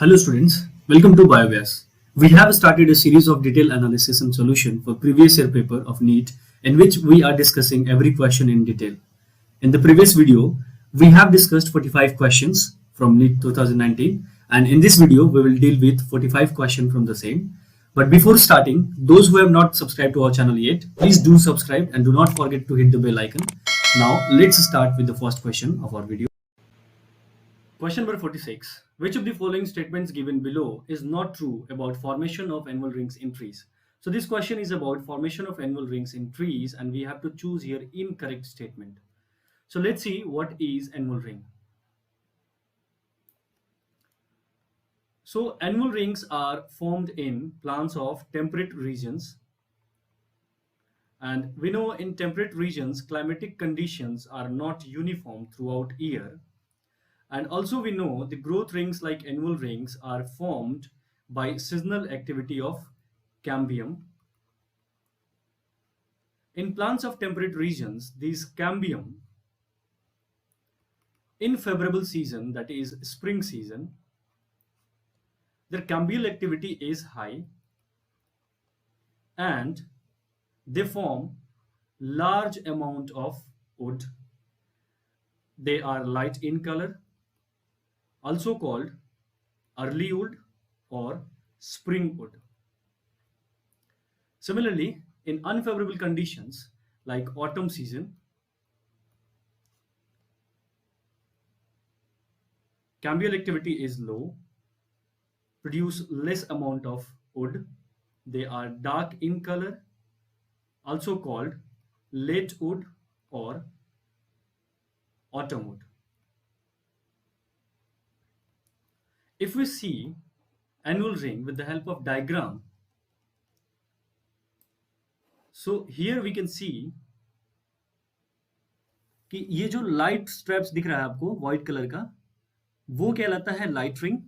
Hello students, welcome to BioVas. We have started a series of detailed analysis and solution for previous year paper of NEET in which we are discussing every question in detail. In the previous video, we have discussed 45 questions from NEET 2019 and in this video we will deal with 45 questions from the same. But before starting, those who have not subscribed to our channel yet, please do subscribe and do not forget to hit the bell icon. Now let's start with the first question of our video. Question number 46. Which of the following statements given below is not true about formation of annual rings in trees? So this question is about formation of annual rings in trees and we have to choose here incorrect statement. So let's see what is annual ring. So annual rings are formed in plants of temperate regions. And we know in temperate regions, climatic conditions are not uniform throughout year. And also we know the growth rings like annual rings are formed by seasonal activity of cambium. In plants of temperate regions, these cambium in favorable season, that is spring season, their cambial activity is high and they form large amount of wood. They are light in color, also called early wood or spring wood. Similarly, in unfavorable conditions like autumn season, cambial activity is low, produce less amount of wood. They are dark in color, also called late wood or autumn wood. If we see annual ring with the help of diagram, so here we can see कि ये जो light straps दिख रहा है आपको white colour का, वो कहलाता है light ring,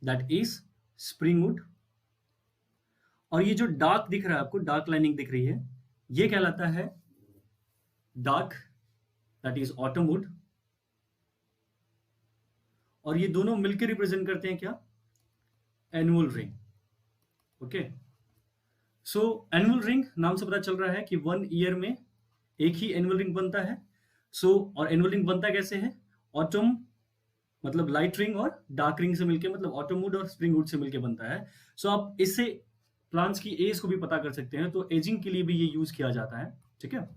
that is spring would. और ये जो डार्क दिख रहा है आपको, डार्क लाइनिंग दिख रही है, ये कहलाता है dark, that is autumn would. और ये दोनों मिलकर रिप्रेजेंट करते हैं क्या? Annual ring. ओके, सो एनुअल रिंग नाम से पता चल रहा है कि 1 ईयर में एक ही एनुअल रिंग बनता है. और एनुअल रिंग बनता कैसे है? ऑटम मतलब लाइट रिंग और डार्क रिंग से मिलके, मतलब ऑटम वुड और स्प्रिंग वुड से मिलके बनता है. सो आप इससे प्लांट्स की एज को भी पता कर सकते हैं, तो एजिंग के लिए भी ये यूज किया जाता है. ठीक है,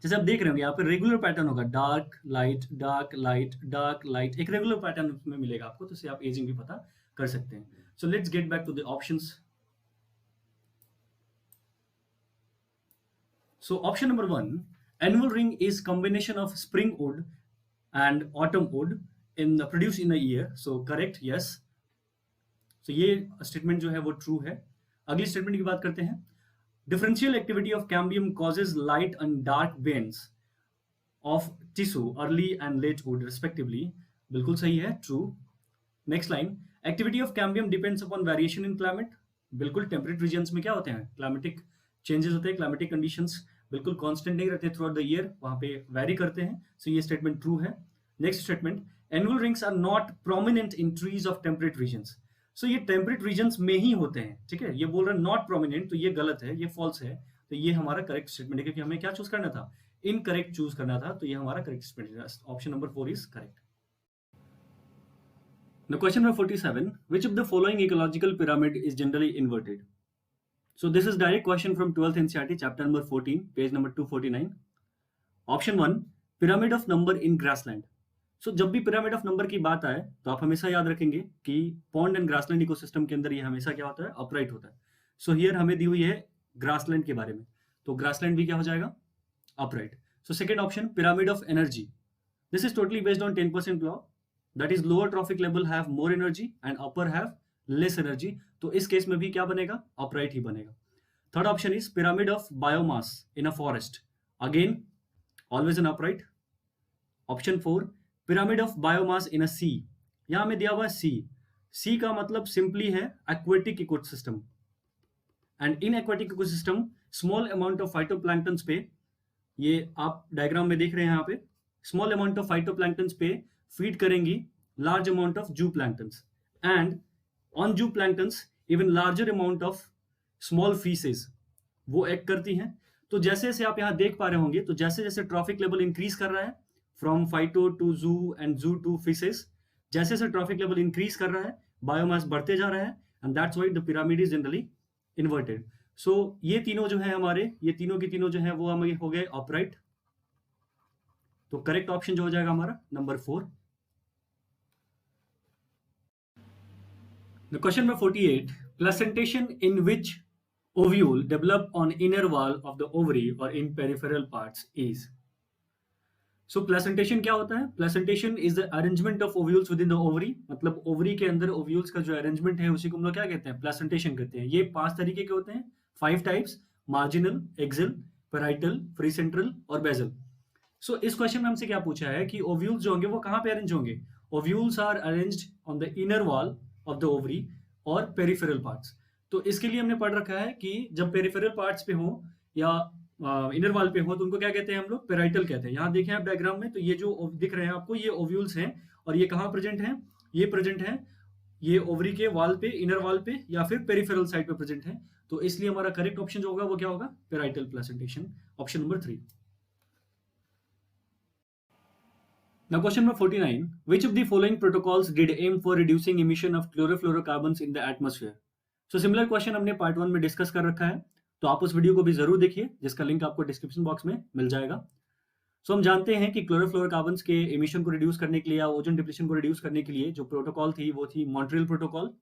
जैसे आप देख रहे होंगे यहाँ पे रेगुलर पैटर्न होगा, dark light dark light dark light, एक रेगुलर पैटर्न में मिलेगा आपको, तो इससे आप एजिंग भी पता कर सकते हैं. So let's get back to the options. So option number 1, annual ring is combination of spring wood and autumn wood produced in a year. So correct, yes. So ये स्टेटमेंट जो है वो ट्रू है. अगली स्टेटमेंट की बात करते हैं. Differential activity of cambium causes light and dark bands of tissue early and late wood respectively. बिल्कुल सही है, true. Next line, activity of cambium depends upon variation in climate. बिल्कुल, temperate regions में क्या होते हैं? Climatic changes होते हैं, climatic conditions बिल्कुल कांस्टेंट नहीं रहते थ्रू आउट द ईयर, वहां पे वेरी करते हैं. सो ये स्टेटमेंट ट्रू है. Next statement, annual rings are not prominent in trees of temperate regions. So ये टेम्परेट रीजन्स में ही होते हैं. ठीक है, ये बोल रहा है नॉट प्रोमिनेंट, तो ये गलत है, ये फॉल्स है. तो ये हमारा करेक्ट स्टेटमेंट है, क्योंकि हमें क्या चूज करना था? इनकरेक्ट चूज करना था, तो ये हमारा करेक्ट स्टेटमेंट है. Option number 4 is correct. Now question number 47, which of the following ecological pyramid is generally inverted? So this is direct question from 12th NCERT chapter number 14 page number 249. Option 1, pyramid of number in grassland. So जब भी pyramid of number की बात आए तो आप हमेशा याद रखेंगे कि pond and grassland ecosystem के अंदर ये हमेशा क्या होता है? upright होता है. So here हमें दी हुई है grassland के बारे में, तो grassland भी क्या हो जाएगा? upright. So second option, pyramid of energy. This is totally based on 10% law, that is lower trophic level have more energy and upper have less energy. तो इस केस में भी क्या बनेगा? अपराइट ही बनेगा. Third option is pyramid of biomass in a forest, again always an upright. Option 4, pyramid of biomass in a sea. यहां में दिया हुआ है सी. सी का मतलब सिंपली है aquatic ecosystem, and in aquatic ecosystem small amount of phytoplanktons पे, ये आप डायग्राम में देख रहे हैं यहाँ पे, स्मॉल अमाउंट ऑफ फाइटोप्लैंक्टन्स पे फीड करेंगी लार्ज अमाउंट ऑफ जू planktons. and on zooplanktons even larger amount of small feces वो एक्ट करती हैं। तो जैसे जैसे आप यहाँ देख पा रहे होंगे, तो जैसे जैसे ट्रॉफिक लेवल इंक्रीज कर रहा है फ्रॉम फाइटो टू जू एंड जू टू फिशेस, जैसे जैसे ट्रॉफिक लेवल इंक्रीज कर रहा है बायोमास बढ़ते जा रहा है, and that's why the pyramid is generally inverted. So ये तीनों जो है हमारे, ये तीनों की तीनों जो है वो हमें हो गए अपराइट। तो करेक्ट ऑप्शन जो हो जाएगा हमारा number 4। The question number 48, placentation in which ovule develop on inner wall of the ovary or in peripheral parts is? So placentation क्या होता है? Placentation is the arrangement of ovules within the ovary, मतलब ovary के अंदर ovules का जो arrangement है उसी को हम लोग क्या कहते हैं? Placentation कहते हैं। ये 5 तरीके के होते हैं, 5 types, marginal, axial, parietal, free central और basal। So इस क्वेश्चन में हमसे क्या पूछा है कि ओव्यूल्स जो होंगे वो कहाँ पे अरेंज होंगे? Ovules are arranged on the inner wall of the ovary और पेरिफेरल पार्ट्स। तो इसके लिए हमने पढ़ रखा है कि जब पेरिफेरल पार्ट्स पे हो या इनर वॉल पे हो तो उनको क्या कहते हैं हम लोग? पेराइटल कहते हैं। यहाँ देखें आप डायग्राम में, तो ये जो दिख रहे हैं आपको ये ओव्यूल्स हैं, और ये कहाँ प्रेजेंट हैं? ये प्रेजेंट हैं ये ओवरी के वॉल पे, इनर वॉल पे या फिर पेरिफेरल साइड पे प्रेजेंट है। तो इसलिए हमारा करेक्ट ऑप्शन जो होगा वो क्या होगा? Parietal placentation, option number 3। Now question number 49, which of the following protocols did aim for reducing emission of chlorofluorocarbons in the atmosphere? So similar question हमने पार्ट 1 में डिस्कस कर रखा है, तो आप उस वीडियो को भी जरूर देखिए जिसका लिंक आपको डिस्क्रिप्शन बॉक्स में मिल जाएगा। सो हम जानते हैं कि क्लोरोफ्लोरोकार्बन्स के एमिशन को रिड्यूस करने के लिए या ओजोन डिप्लीशन को रिड्यूस करने के लिए जो प्रोटोकॉल थी वो थी Montreal protocol,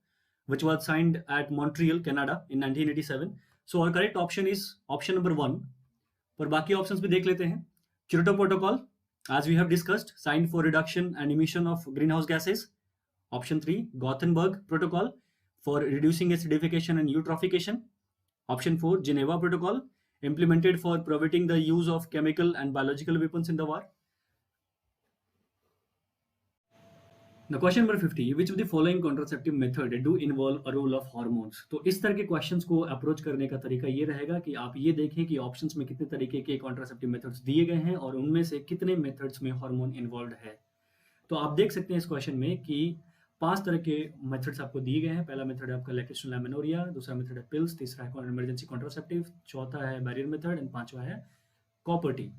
which was signed at Montreal, Canada in 1987. So our correct option is option number 1. पर बाकी ऑप्शंस भी देख लेते हैं। Kyoto protocol, as we have discussed, signed for reduction and emission of greenhouse gases. Option 3, Gothenburg Protocol for reducing acidification and eutrophication. Option 4, Geneva Protocol, implemented for preventing the use of chemical and biological weapons in the war. Now question number 50, which of the following contraceptive method do involve a role of hormones? तो इस तरह के questions को approach करने का तरीका ये रहेगा कि आप ये देखें कि ऑप्शंस में कितने तरीके के कॉन्ट्रासेप्टिव मेथड्स दिए गए हैं और उनमें से कितने मेथड्स में हार्मोन इन्वॉल्व है। तो आप देख सकते हैं इस क्वेश्चन में कि 5 तरह के मेथड्स आपको दिए गए हैं। पहला मेथड है आपका लैक्टेशन एमेनोरिया, दूसरा मेथड है पिल्स, तीसरा है इमरजेंसी कॉन्ट्रासेप्टिव, चौथा है बैरियर मेथड एंड पांचवा है कॉपर टी।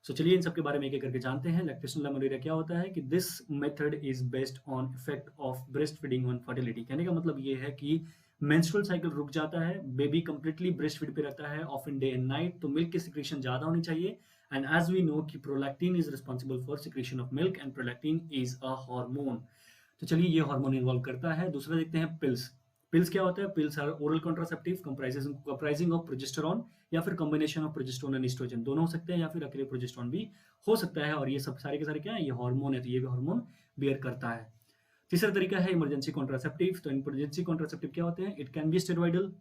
सो चलिए इन सब के बारे में एक एक करके जानते हैं। लैक्टेशनल एमेनोरिया क्या होता है कि this method is based on effect of breast feeding on fertility. कहने का मतलब ये है कि मेंस्ट्रुअल साइकिल रुक जाता है, बेबी कंप्लीटली ब्रेस्ट फीड पे रहता है ऑफन डे एंड नाइट, तो मिल्क की सिक्रीशन ज्यादा होनी चाहिए। एंड एज वी नो कि prolactin is responsible for secretion of milk and prolactin is a hormone. तो चलिए ये हार्मोन इन्वॉल्व करता है। दूसरा देखते हैं पिल्स। पिल्स क्या होता है? Pills are oral contraceptive comprising of progesterone या फिर combination of progesterone and estrogen, दोनों हो सकते हैं या फिर अकेले प्रोजेस्टेरॉन भी हो सकता है। और ये सब सारे के सारे क्या है? ये हार्मोन है, तो ये भी हार्मोन बियर करता है। तीसरा तरीका है इमरजेंसी कॉन्ट्रासेप्टिव। तो इमरजेंसी कॉन्ट्रासेप्टिव क्या होते हैं? इट कैन बी स्टेरॉइडल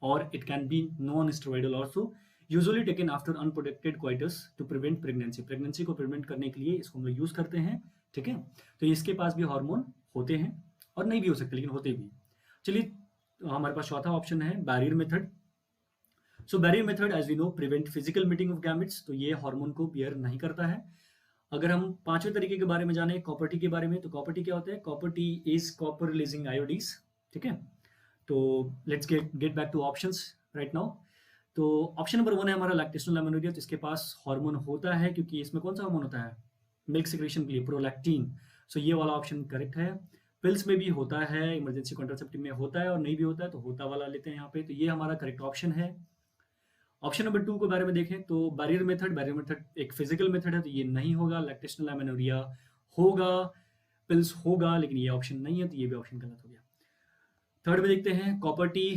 और it can be non steroidal also, usually taken after unprotected coitus to prevent pregnancy. Pregnancy को प्रिवेंट करने के लिए इसको हम लोग यूज करते हैं, ठीक है। तो इसके पास भी हार्मोन होते हैं और नहीं भी हो सकते, लेकिन होते भी। चलिए हमारे पास चौथा ऑप्शन है barrier method. So barrier method as we know prevent physical meeting of gametes, तो ये हार्मोन को बियर नहीं करता है। अगर हम पांचवें तरीके के बारे में जाने कॉपर टी के बारे में, तो कॉपर टी क्या होता है? Copper T is copper releasing IUDs, ठीक है। तो let's get back two options right now. तो ऑप्शन नंबर 1 है हमारा लैक्टेशनल एमेनोरिया, तो इसके पास हार्मोन होता है क्योंकि इसमें कौन सा हार्मोन होता है? मिल्क सिक्रेशन के लिए प्रोलैक्टिन। सो ये वाला ऑप्शन करेक्ट है। पिल्स में भी होता है, इमरजेंसी कॉन्ट्रासेप्टिव में होता है और नहीं भी होता है, तो होता वाला लेते हैं यहाँ पे। तो ये हमारा करेक्ट ऑप्शन है। ऑप्शन नंबर 2 के बारे में देखें तो बैरियर मेथड एक फिजिकल मेथड है, तो ये नहीं होगा। लैक्टेशनल एमेनोरिया होगा, पिल्स होगा, लेकिन ये ऑप्शन नहीं है, तो ये भी ऑप्शन गलत हो गया। थर्ड में देखते हैं कॉपर टी,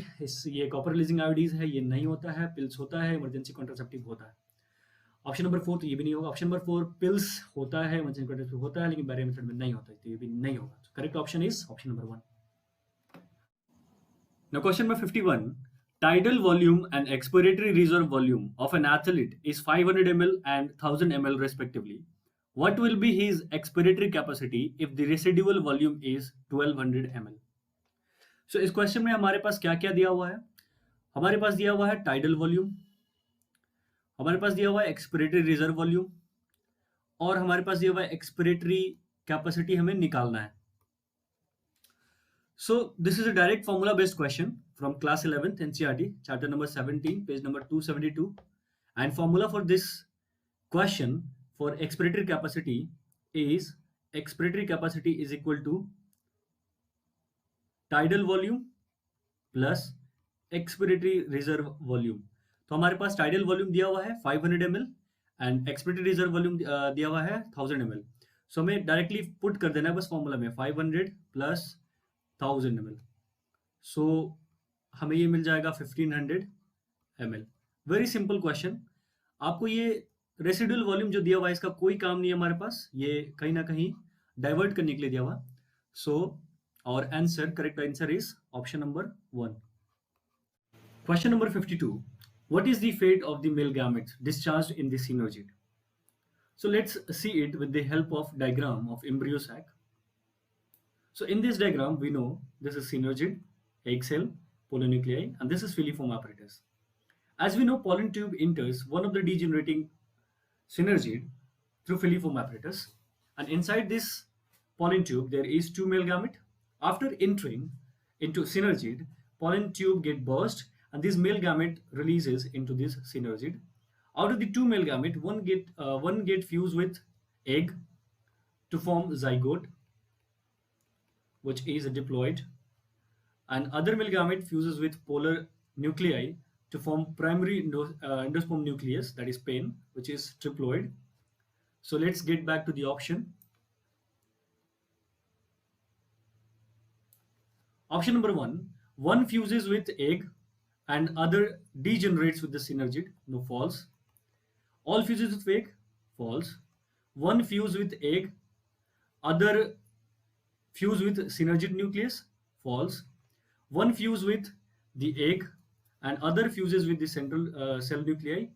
ये कॉपर रिलीजिंग आयोडीज है, ये नहीं होता है। पिल्स होता है, इमरजेंसी कॉन्ट्रासेप्टिव होता है। ऑप्शन नंबर 4 तो ये भी नहीं होगा। ऑप्शन नंबर 4 पिल्स होता है, इमरजेंसी कॉन्ट्रासेप्टिव होता है, लेकिन बैरियर मेथड में नहीं होता है, तो ये भी नहीं होगा। Correct option is option number 1। Now question number 51. Tidal volume and expiratory reserve volume of an athlete is 500 ml and 1000 ml respectively. What will be his expiratory capacity if the residual volume is 1200 ml? So इस question में हमारे पास क्या क्या दिया हुआ है? हमारे पास दिया हुआ है टाइडल वॉल्यूम, हमारे पास दिया हुआ है एक्सपिरेटरी रिजर्व वॉल्यूम, और हमारे पास दिया हुआ है एक्सपिरेटरी कैपेसिटी हमें निकालना है। So this is a direct formula based question from class 11th NCERT, chapter number 17, page number 272. And formula for this question for expiratory capacity is equal to tidal volume plus expiratory reserve volume. तो हमारे पास tidal volume दिया हुआ है 500 ml and expiratory reserve volume दिया हुआ है 1000 ml। सो हमें directly put कर देना है बस फॉर्मूला में 500 प्लस 1000 ml। सो हमें ये मिल जाएगा 1500 ml। Very simple question. आपको ये रेसिडुअल वॉल्यूम जो दिया हुआ है इसका कोई काम नहीं है हमारे पास, ये कहीं ना कहीं डाइवर्ट करने के लिए दिया हुआ। सो our answer, correct answer is option number 1. Question number 52. What is the fate of the male gametes discharged in the synergid? So let's see it with the help of diagram of embryo sac. So in this diagram, we know this is synergid, egg cell, polynuclei, and this is filiform apparatus. As we know, pollen tube enters one of the degenerating synergid through filiform apparatus, and inside this pollen tube there is two male gamete. After entering into synergid, pollen tube get burst and this male gamete releases into this synergid. Out of the two male gamete, one get fused with egg to form zygote, which is diploid, and other male gamete fuses with polar nuclei to form primary endosperm nucleus, that is PEN, which is triploid. So let's get back to the option. Option number 1, one fuses with egg and other degenerates with the synergid. No, false. All fuses with egg, false. One fuse with egg, other fuse with synergid nucleus, false. One fuse with the egg and other fuses with the central cell nuclei,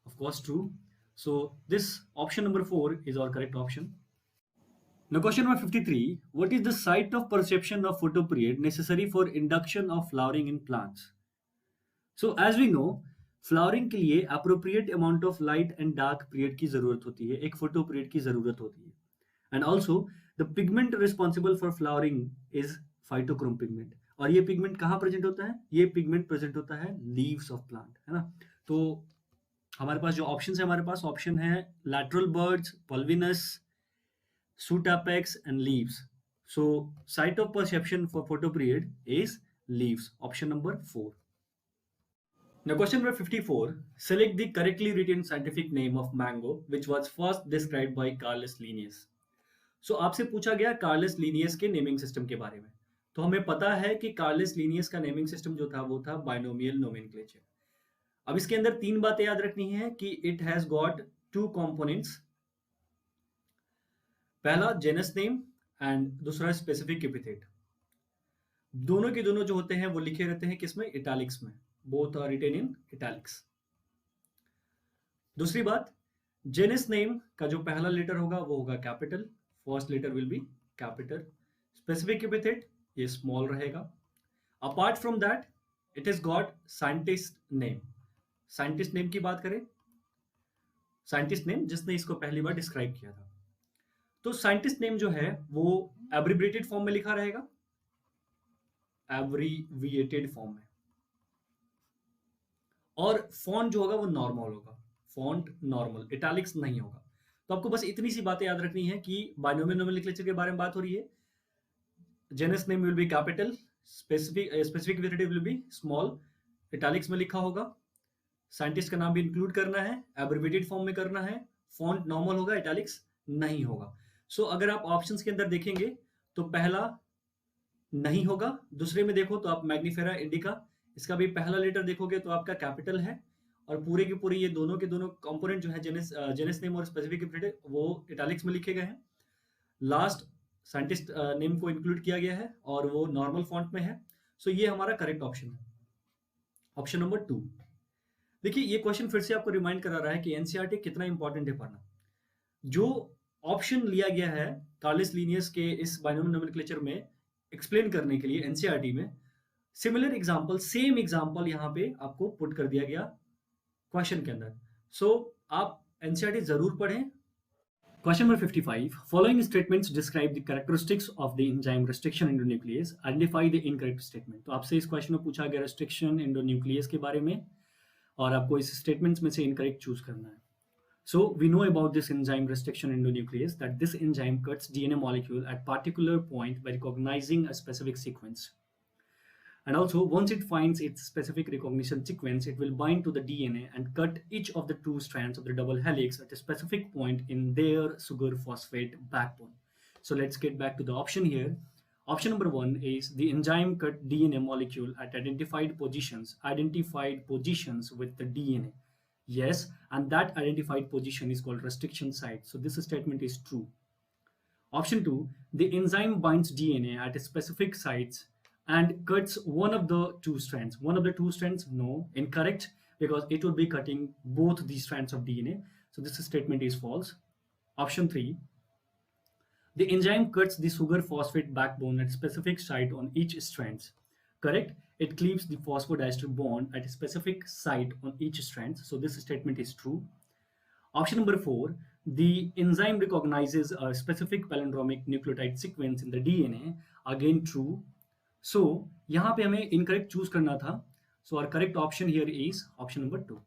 of course true. So this option number 4 is our correct option. Now question number 53, what is the site of perception of photoperiod necessary for induction of flowering in plants? So as we know, flowering के लिए appropriate amount of light and dark period की जरूरत होती है, एक photo period की जरूरत होती है। And also the pigment responsible for flowering is phytochrome pigment. और ये पिगमेंट कहाँ प्रेजेंट होता है? ये पिगमेंट प्रेजेंट होता है लीव्स ऑफ प्लांट, है ना। तो हमारे पास जो ऑप्शन है, हमारे पास ऑप्शन है lateral birds, pulvinus, shoot apex and leaves. So site of perception for photoperiod is leaves, option number 4. Now question number 54, select the correctly written scientific name of mango which was first described by Carolus Linnaeus. So आपसे पूछा गया Carolus Linnaeus के naming system के बारे में। तो हमें पता है कि Carolus Linnaeus का नेमिंग सिस्टम जो था वो था बाइनोमियल नोमेनक्लेचर। अब इसके अंदर तीन बातें याद रखनी है कि it has got two components, पहला जेनस नेम एंड दूसरा स्पेसिफिक एपिथेट। दोनों के दोनों जो होते हैं वो लिखे रहते हैं किसमें? इटैलिक्स में। Both are written in italics. दूसरी बात, जेनस नेम का जो पहला लेटर होगा वो होगा capital, first letter will be capital. Specific epithet ये स्मॉल रहेगा। Apart from that it is got scientist name. Scientist name की बात करें, साइंटिस्ट नेम जिसने इसको पहली बार डिस्क्राइब किया था, तो साइंटिस्ट नेम जो है वो एब्रिविएटेड फॉर्म में लिखा रहेगा, एब्रिविएटेड फॉर्म में। और फॉन्ट जो होगा वो नॉर्मल होगा, फॉन्ट नॉर्मल, इटैलिक्स नहीं होगा। तो आपको बस इतनी सी बातें याद रखनी है कि बाइनोमियल नोमेनक्लेचर के बारे में बात हो रही है। Genus name will be capital, specific epithet will be small, italics में लिखा होगा, साइंटिस्ट का नाम भी इंक्लूड करना है, एब्रिविएटेड फॉर्म में करना है, फॉन्ट नॉर्मल होगा, इटैलिक्स नहीं होगा। सो अगर आप ऑप्शंस के अंदर देखेंगे तो पहला नहीं होगा, दूसरे में देखो तो आप मैग्निफेरा इंडिका, इसका भी पहला लेटर देखोगे तो आपका कैपिटल है, और पूरे के पूरे ये दोनों के दोनों कंपोनेंट जो है जेनस नेम और स्पेसिफिक एपिथेट वो इटैलिक्स में लिखे गए हैं। लास्ट साइंटिस्ट नेम को इंक्लूड किया गया है और वो नॉर्मल फॉन्ट में है। सो ये हमारा करेक्ट ऑप्शन है, ऑप्शन नंबर 2। देखिए ये क्वेश्चन फिर से आपको रिमाइंड करा रहा है कि एनसीईआरटी कितना इंपॉर्टेंट है पढ़ना। जो ऑप्शन लिया गया है कार्लस लीनियस के इस बाइनोमियल नोमेनक्लेचर में एक्सप्लेन करने के लिए एनसीईआरटी में, सिमिलर एग्जांपल, सेम एग्जांपल यहाँ पे आपको पुट कर दिया गया क्वेश्चन के अंदर। सो आप एनसीईआरटी जरूर पढ़ें, Question number 55. Following statements describe the characteristics of the enzyme restriction endonuclease. Identify the incorrect statement. तो आपसे इस क्वेश्चन में पूछा गया restriction endonuclease के बारे में और आपको इस स्टेटमेंट्स में से इनकरेक्ट चूज करना है. So we know about this enzyme restriction endonuclease that this enzyme cuts DNA molecule at particular point by recognizing a specific sequence. And also, once it finds its specific recognition sequence, it will bind to the DNA and cut each of the two strands of the double helix at a specific point in their sugar phosphate backbone. So let's get back to the option here. Option number 1 is the enzyme cut DNA molecule at identified positions with the DNA. Yes, and that identified position is called restriction site. So this statement is true. Option 2, the enzyme binds DNA at specific sites and cuts one of the two strands. One of the two strands, no, incorrect, because it would be cutting both these strands of DNA. So this statement is false. Option 3, the enzyme cuts the sugar phosphate backbone at specific site on each strand. Correct, it cleaves the phosphodiester bond at a specific site on each strand. So this statement is true. Option number 4, the enzyme recognizes a specific palindromic nucleotide sequence in the DNA. Again true. So यहाँ पे हमें incorrect choose करना था. So our correct option here is option number 2.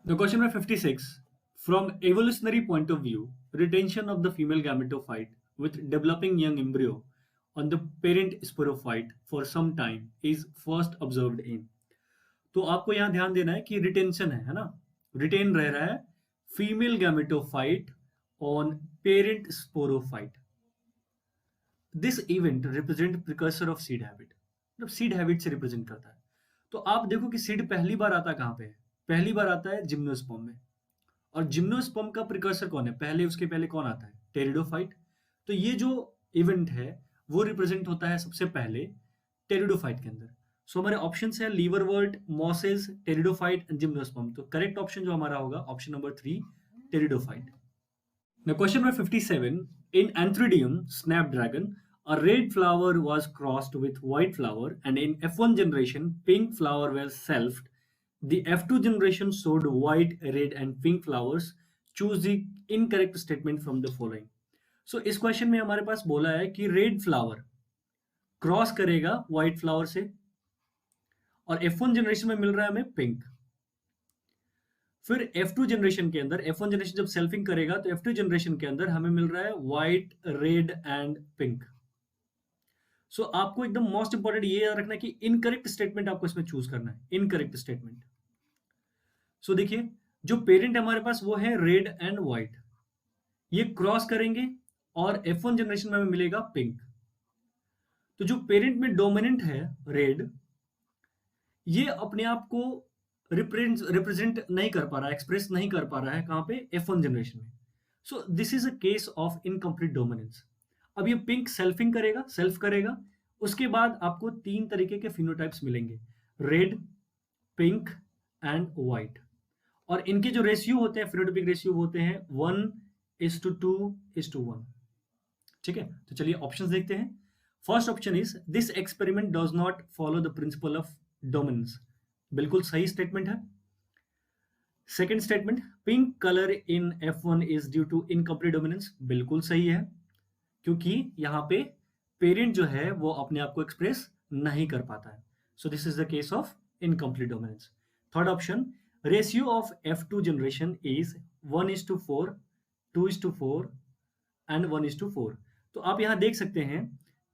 The question number 56. From evolutionary point of view, retention of the female gametophyte with developing young embryo on the parent sporophyte for some time is first observed in. तो आपको यहाँ ध्यान देना है कि retention है ना? Retain रह रहा है female gametophyte on parent sporophyte. This event represent precursor of seed habit. मतलब seed habit से represent करता है. तो आप देखो कि seed पहली बार आता कहाँ पे है? पहली बार आता है जिम्नोस्पर्म में. और जिम्नोस्पर्म का प्रिकर्सर कौन है? उसके पहले कौन आता है? टेरिडोफाइट. तो ये जो इवेंट है वो रिप्रेजेंट होता है सबसे पहले टेरिडोफाइट के अंदर. सो हमारे ऑप्शन है लीवरवर्ट, मॉसेस, टेरिडोफाइट एंड जिम्नोस्पर्म. तो करेक्ट ऑप्शन जो हमारा होगा option number 3, pteridophyte. Now question number 57. In Anthridium snapdragon, a red flower was crossed with white flower, and in F1 generation, pink flower was selfed. The F2 generation showed white, red, and pink flowers. Choose the incorrect statement from the following. So इस question में हमारे पास बोला है कि red flower cross करेगा white flower से और F1 generation में मिल रहा है हमें पिंक. फिर F2 जनरेशन के अंदर F1 जनरेशन जब सेल्फिंग करेगा तो F2 जनरेशन के अंदर हमें मिल रहा है व्हाइट, रेड एंड पिंक. सो आपको एकदम मोस्ट इंपॉर्टेंट ये याद रखना है कि इनकरेक्ट स्टेटमेंट आपको इसमें चूज करना है. Incorrect statement. सो देखिए जो पेरेंट हमारे पास वो है रेड एंड व्हाइट. ये क्रॉस करेंगे और F1 जनरेशन में हमें मिलेगा पिंक. तो जो पेरेंट में डोमिनेंट है रेड, ये अपने आप को रिप्रेजेंट नहीं कर पा रहा है, एक्सप्रेस नहीं कर पा रहा है कहां पे? F1 जनरेशन में. सो this is a case of incomplete dominance. अब ये पिंक सेल्फ करेगा. उसके बाद आपको 3 तरीके के फिनोटाइप्स मिलेंगे, रेड, पिंक एंड व्हाइट. और इनके जो रेशियो होते हैं, फिनोटाइपिक रेशियो होते हैं 1:2:1. ठीक है, तो चलिए ऑप्शंस देखते हैं. First option is this experiment does not follow the principle of dominance. बिल्कुल सही स्टेटमेंट है. Second statement, pink colour in F1 is due to incomplete dominance. बिल्कुल सही है, क्योंकि यहाँ पे पेरेंट जो है वो अपने आप को एक्सप्रेस नहीं कर पाता है. सो this is the case of incomplete dominance. Third option, ratio of F2 generation is 1:4, 2:4 and 1:4. तो आप यहाँ देख सकते हैं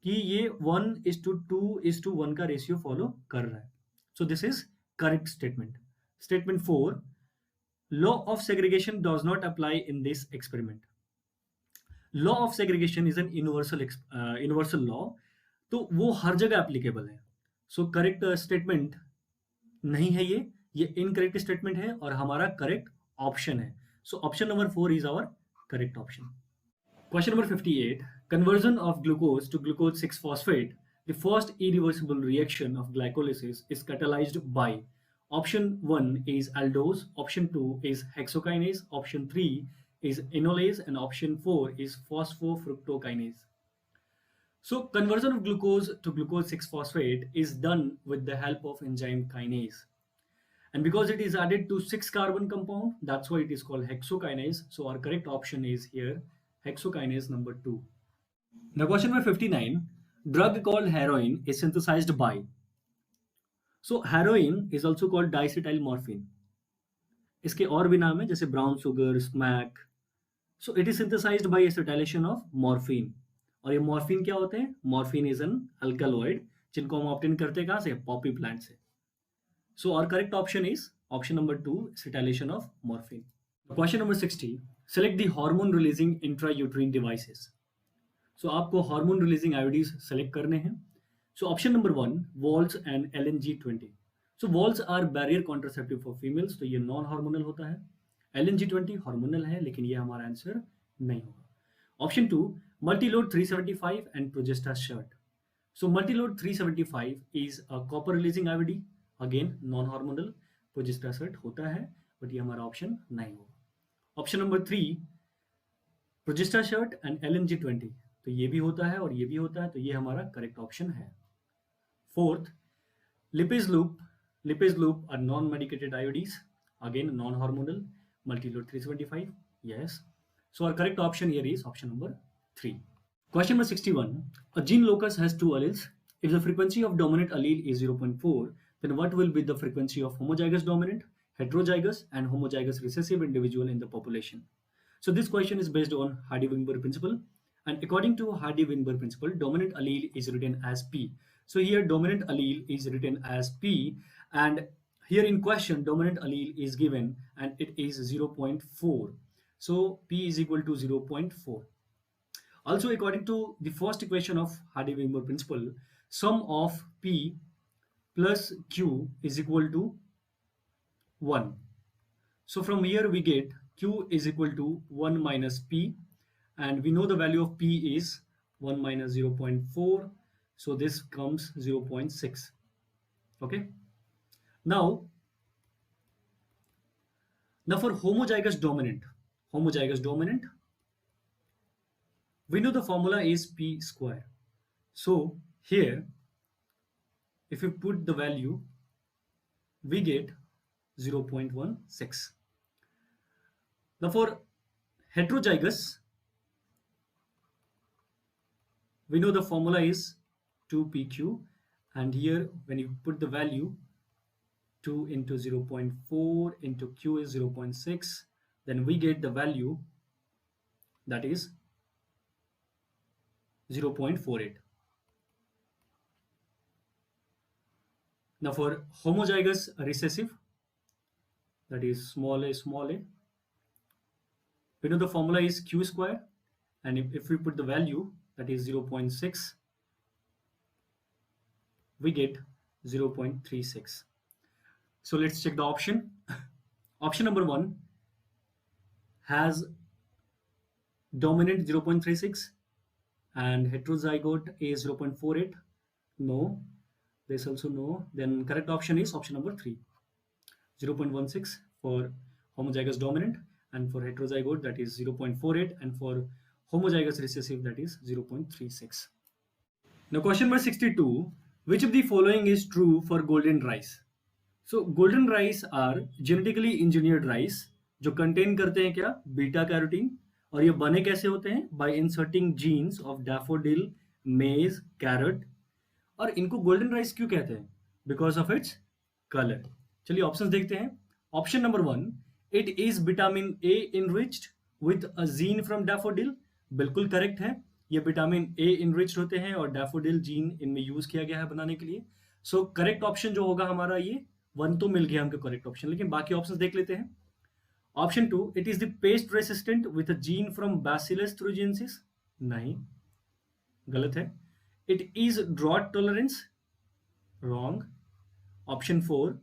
कि ये 1:2:1 का रेशियो फॉलो कर रहा है. सो this is correct statement. Statement 4, law of segregation does not apply in this experiment. Law of segregation is an universal law, तो वो हर जगह एप्लीकेबल है. सो करेक्ट स्टेटमेंट नहीं है ये इनकरेक्ट स्टेटमेंट है और हमारा करेक्ट ऑप्शन है. So option number 4 is our correct option. Question number 58. Conversion of glucose to glucose 6-phosphate, the first irreversible reaction of glycolysis is catalyzed by. Option 1 is aldose, option 2 is hexokinase, option 3 is enolase, and option 4 is phosphofructokinase. So conversion of glucose to glucose 6-phosphate is done with the help of enzyme kinase. And because it is added to 6 carbon compound, that's why it is called hexokinase. So our correct option is here hexokinase number 2. Now question number 59, drug called heroin is synthesized by. So heroin is also called diacetylmorphine. इसके और भी नाम है जैसे brown sugar, smack. So it is synthesised by acetylation of morphine. और ये morphine क्या होते हैं? मॉर्फिन इज एन अल्कलॉइड जिनको हम ऑब्टेन करते हैं कहाँ से? पॉपी प्लांट से. So our correct option is option number 2, acetylation of morphine. Question number 60, select the hormone releasing intrauterine devices. So आपको हार्मोन रिलीजिंग आईओडीज सेलेक्ट करने हैं. So option number 1, vaults and LNG-20. So vaults are barrier contraceptive for females, तो ये non hormonal होता है. LNG-20 hormonal है, लेकिन ये हमारा आंसर नहीं होगा. Option 2, Multiload 375 and Progestasert. So Multiload 375 is a copper releasing IUD, again non hormonal. Progestasert होता है, बट ये हमारा ऑप्शन नहीं होगा. Option number 3, Progestasert and LNG-20, तो ये भी होता है और ये भी होता है, तो ये हमारा करेक्ट ऑप्शन है. Fourth, Lippes loop are non medicated IUDs, again non hormonal. Multiload 375, yes. So our correct option here is option number 3. Question number 61, a gene locus has 2 alleles. If the frequency of dominant allele is 0.4, then what will be the frequency of homozygous dominant, heterozygous and homozygous recessive individual in the population? So this question is based on Hardy-Weinberg principle, and according to Hardy-Weinberg principle, dominant allele is written as P. So here dominant allele is written as P, and here in question dominant allele is given and it is 0.4. So P is equal to 0.4. Also according to the first equation of Hardy-Weinberg principle, sum of P plus Q is equal to 1. So from here we get Q is equal to 1 minus P, and we know the value of P is 1 minus 0.4. So this comes 0.6. Okay. Now for homozygous dominant, we know the formula is P square. So here, if you put the value, we get 0.16. Now for heterozygous, we know the formula is 2PQ, and here when you put the value, 2 into 0.4 into Q is 0.6, then we get the value that is 0.48. Now for homozygous recessive, that is small a, we know the formula is Q square, and if we put the value that is 0.6, we get 0.36. So let's check the option. Option number 1 has dominant 0.36 and heterozygote is 0.48. No, this also no. Then correct option is option number 3, 0.16 for homozygous dominant, and for heterozygote that is 0.48, and for homozygous recessive that is 0.36. Now question number 62, which of the following is true for golden rice? So golden rice are genetically engineered rice जो contain करते हैं क्या? Beta carotene. और ये बने कैसे होते हैं? By inserting genes of daffodil, maize, carrot. और इनको golden rice क्यों कहते हैं? Because of its color. चलिए ऑप्शंस देखते हैं. Option number 1, it is vitamin A enriched with a gene from daffodil. बिल्कुल करेक्ट है. ये विटामिन A enriched होते हैं और daffodil जीन इनमें यूज किया गया है बनाने के लिए. सो करेक्ट ऑप्शन जो होगा हमारा ये 1 तो मिल गया हमको करेक्ट ऑप्शन, लेकिन बाकी ऑप्शंस देख लेते हैं. Option 2, it is the pest resistant with a gene from Bacillus thuringiensis. नहीं, गलत है. It is drought tolerance. Wrong. Option 4,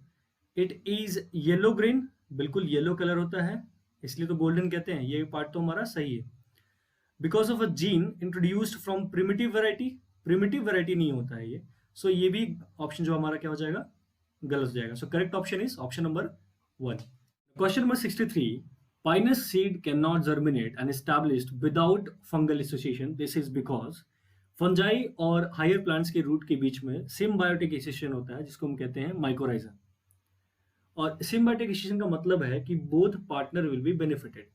it is yellow green. बिल्कुल येलो कलर होता है, इसलिए तो गोल्डन कहते हैं. ये पार्ट तो हमारा सही है. Because of a gene introduced from primitive variety. Primitive variety नहीं होता है ये. सो ये भी ऑप्शन जो हमारा क्या हो जाएगा? गलत हो जाएगा. सो correct option is option number 1. Question number 63, Pinus seed can not germinate and established without fungal association. This is because fungi और हायर प्लांट्स के रूट के बीच में सिम्बायोटिक एसोसिएशन होता है जिसको हम कहते हैं माइकोराइजा. और सिम्बायोटिक एसोसिएशन का मतलब है कि both partner will be benefited.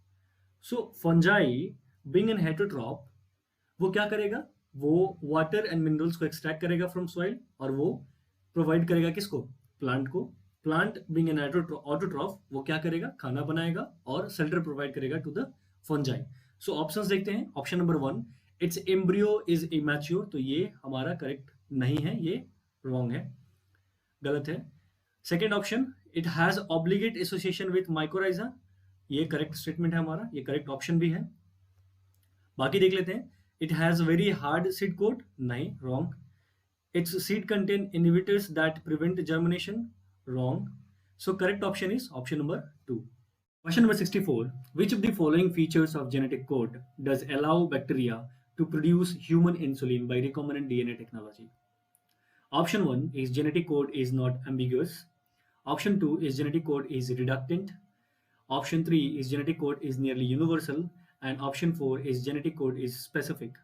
So fungi being an heterotroph, वो क्या करेगा, वो वाटर एंड मिनरल्स को एक्सट्रैक्ट करेगा फ्रॉम सॉइल और वो प्रोवाइड करेगा किसको, प्लांट को। प्लांट बीइंग एन ऑटोट्रॉफ, वो क्या करेगा, खाना बनाएगा और शेल्टर प्रोवाइड करेगा to the fungi. So options देखते हैं। Option number 1, it's embryo is immature, तो ये हमारा करेक्ट नहीं है, ये रॉन्ग है, गलत है। Second option, it has obligate association with mycorrhiza, ये करेक्ट स्टेटमेंट है हमारा, ये करेक्ट ऑप्शन भी है। बाकी देख लेते हैं। It has very hard seed coat, नहीं, wrong. Its seed contain inhibitors that prevent germination, wrong. So correct option is option number 2। Question number 64. Which of the following features of genetic code does allow bacteria to produce human insulin by recombinant DNA technology? Option 1 is genetic code is not ambiguous. Option 2 is genetic code is reductant. Option 3 is genetic code is nearly universal. And option 4 is genetic code is specific.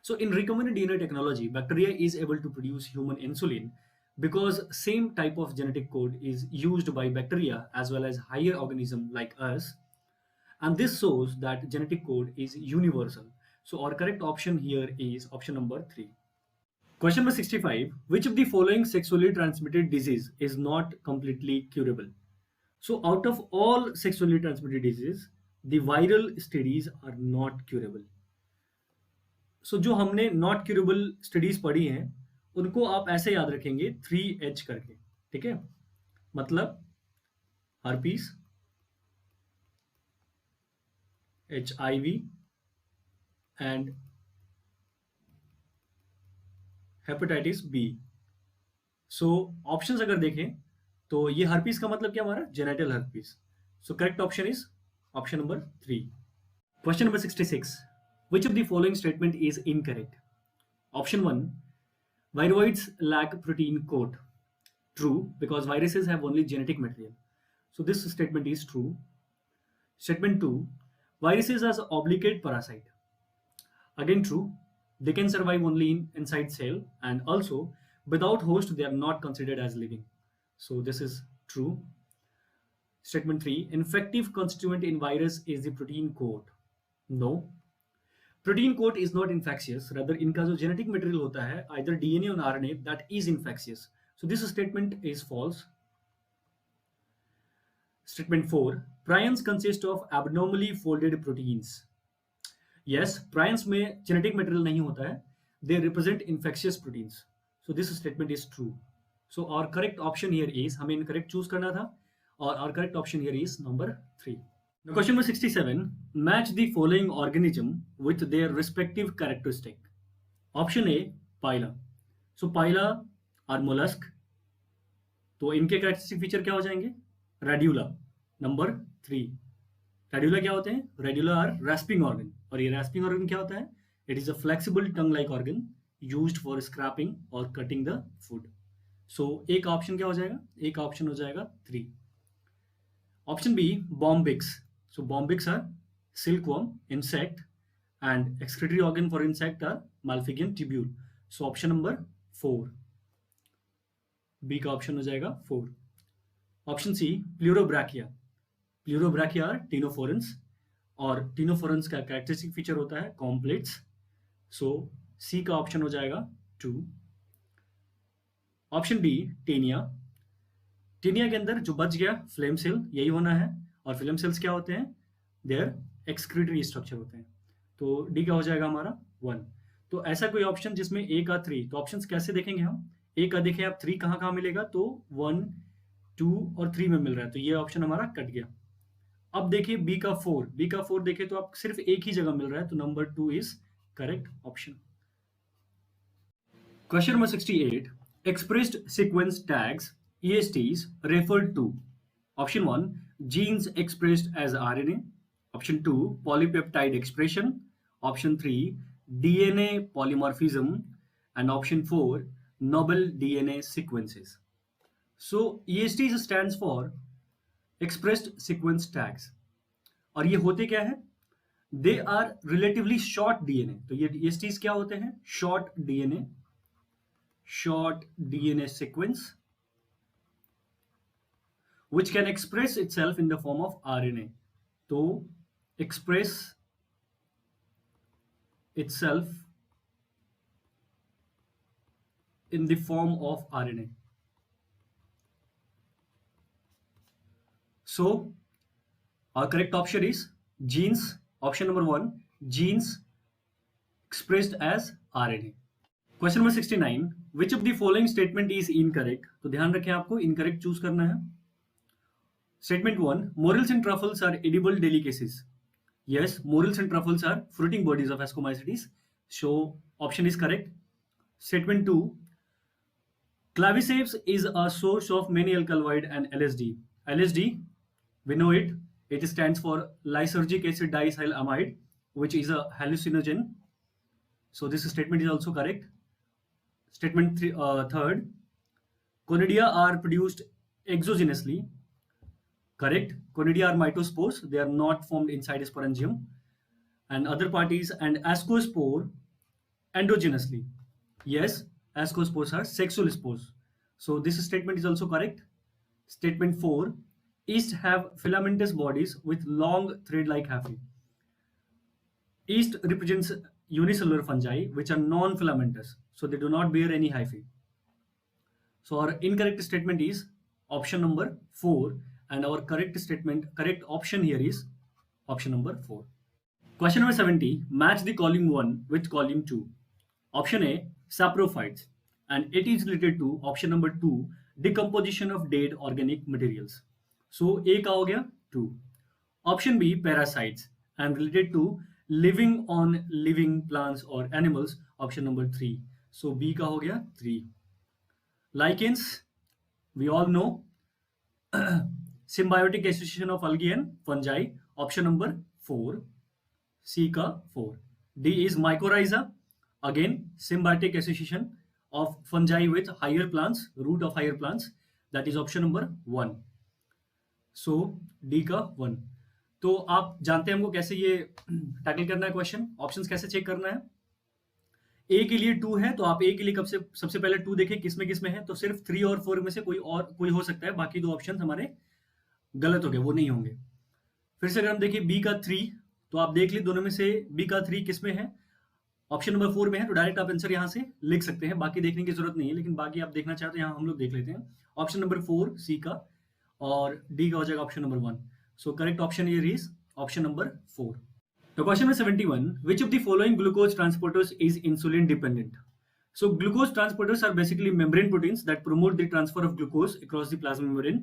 So in recombinant DNA technology, bacteria is able to produce human insulin because same type of genetic code is used by bacteria as well as higher organism like us, and this shows that genetic code is universal. So our correct option here is option number 3. Question number 65. Which of the following sexually transmitted disease is not completely curable? So out of all sexually transmitted diseases, the viral studies are not curable. So जो हमने not curable studies पढ़ी हैं उनको आप ऐसे याद रखेंगे 3H करके, ठीक है। मतलब herpes, HIV and hepatitis B. So options अगर देखें तो ये हर्पीस का मतलब क्या हमारा, genital herpes. So correct option is option number 3। Question number 66. Which of the following statement is incorrect? Option 1, viroids lack protein coat. True, because viruses have only genetic material. So this statement is true. Statement 2, viruses are obligate parasite. Again true, they can survive only inside cell, and also without host they are not considered as living. So this is true. Statement 3, infective constituent in virus is the protein coat. No, protein coat is not infectious, rather इनका जो genetic material होता है either DNA और RNA that is infectious. So this statement is false. Statement 4, prions consist of abnormally folded proteins. Yes, prions में genetic material नहीं होता है, they represent infectious proteins. So this statement is true. So our correct option here is, हमें incorrect choose करना था और our correct option here is number 3. Now question number 67. Match the following organism with their respective characteristic. Option A, Pila. So Pila are mollusk. तो इनके characteristic feature क्या हो जाएंगे? Radula. Number 3. Radula क्या होते हैं? Radula are rasping organ. और ये rasping organ क्या होता है? It is a flexible tongue-like organ used for scraping or cutting the food. So एक option क्या हो जाएगा? एक option हो जाएगा 3. Option B, Bombyx. So bombyx are silkworm, insect, and excretory organ for insect are Malpighian tubule. So option number 4. B का option हो जाएगा 4. Option C, Pleurobrachia. Pleurobrachia are ctenophorans और ctenophorans का characteristic feature होता है complex. So C का option हो जाएगा 2. Option D, Taenia. टेनिया के अंदर जो बच गया फ्लेम सेल, यही होना है. और फ्लेम सेल्स क्या होते हैं? देयर एक्सक्रीटरी स्ट्रक्चर होते हैं. तो डी का हो जाएगा हमारा 1. तो ऐसा कोई ऑप्शन जिसमें ए का 3, तो ऑप्शंस कैसे देखेंगे हम? ए का देखें आप 3 कहाँ कहाँ मिलेगा, तो 1, 2 और 3 में मिल रहा है, तो ये ऑप्शन हमारा कट गया. अब देखिए बी का 4, बी का 4 देखें तो आप सिर्फ एक ही जगह मिल रहा है, तो number 2 is correct option. Question number 68. Expressed sequence tags ESTs referred to. Option 1, genes expressed as RNA. Option 2, polypeptide expression. Option 3, DNA polymorphism. And option 4, novel DNA sequences. So ESTs stands for expressed sequence tags. और ये होते क्या है? They are relatively short DNA. तो ये ESTs क्या होते हैं? Short DNA sequence. which can express itself in the form of RNA. तो express itself in the form of RNA. So our correct option is genes. Option number 1, genes expressed as RNA. Question number 69, which of the following statement is incorrect? तो ध्यान रखें आपको incorrect choose करना है. Statement 1, morels and truffles are edible delicacies. Yes, morels and truffles are fruiting bodies of Ascomycetes. So option is correct. Statement 2, claviceps is a source of many alkaloid and LSD. LSD, we know it. It stands for lysergic acid diethylamide, which is a hallucinogen. So this statement is also correct. Statement third, conidia are produced exogenously. Correct. Conidia are mytospores. They are not formed inside a sporangium. And other parties, and ascospore endogenously. Yes, ascospores are sexual spores. So this statement is also correct. Statement 4, yeast have filamentous bodies with long thread-like hyphae. Yeast represents unicellular fungi which are non-filamentous, so they do not bear any hyphae. So our incorrect statement is option number 4, and our correct option here is option number 4. Question number 70, match the column 1 with column 2. Option A, saprophytes, and it is related to option number 2, decomposition of dead organic materials. So A का हो गया 2. Option B, parasites, and related to living on living plants or animals. Option number 3. So B का हो गया 3. Lichens, we all know. Symbiotic association of algae and fungi. Option number 4. C का 4. D is mycorrhiza. Again, symbiotic association of fungi with higher plants, root of higher plants. That is option number 1. So D का 1. तो आप जानते हैं हमको कैसे ये tackle करना है क्वेश्चन, ऑप्शंस कैसे चेक करना है. ए के लिए 2 है, तो आप ए के लिए सबसे पहले 2 देखें किसमें है. तो सिर्फ 3 और 4 में से कोई हो सकता है, बाकी 2 ऑप्शन हमारे गलत हो गए, वो नहीं होंगे. फिर से अगर हम देखें बी का 3, तो आप देख लीजिए दोनों में से बी का 3 किसमें है. ऑप्शन नंबर 4 में है, तो डायरेक्ट आप आंसर यहाँ से लिख सकते हैं, बाकी देखने की जरूरत नहीं है. लेकिन बाकी आप देखना चाहते हैं, यहाँ हम लोग देख लेते हैं. ऑप्शन नंबर 4 सी का, और डी का हो जाएगा option number 1. So correct option here is option number 4. So question number 71, which of the following glucose transporters is insulin dependent? So glucose transporters are basically membrane proteins that promote the transfer of glucose across the plasma membrane.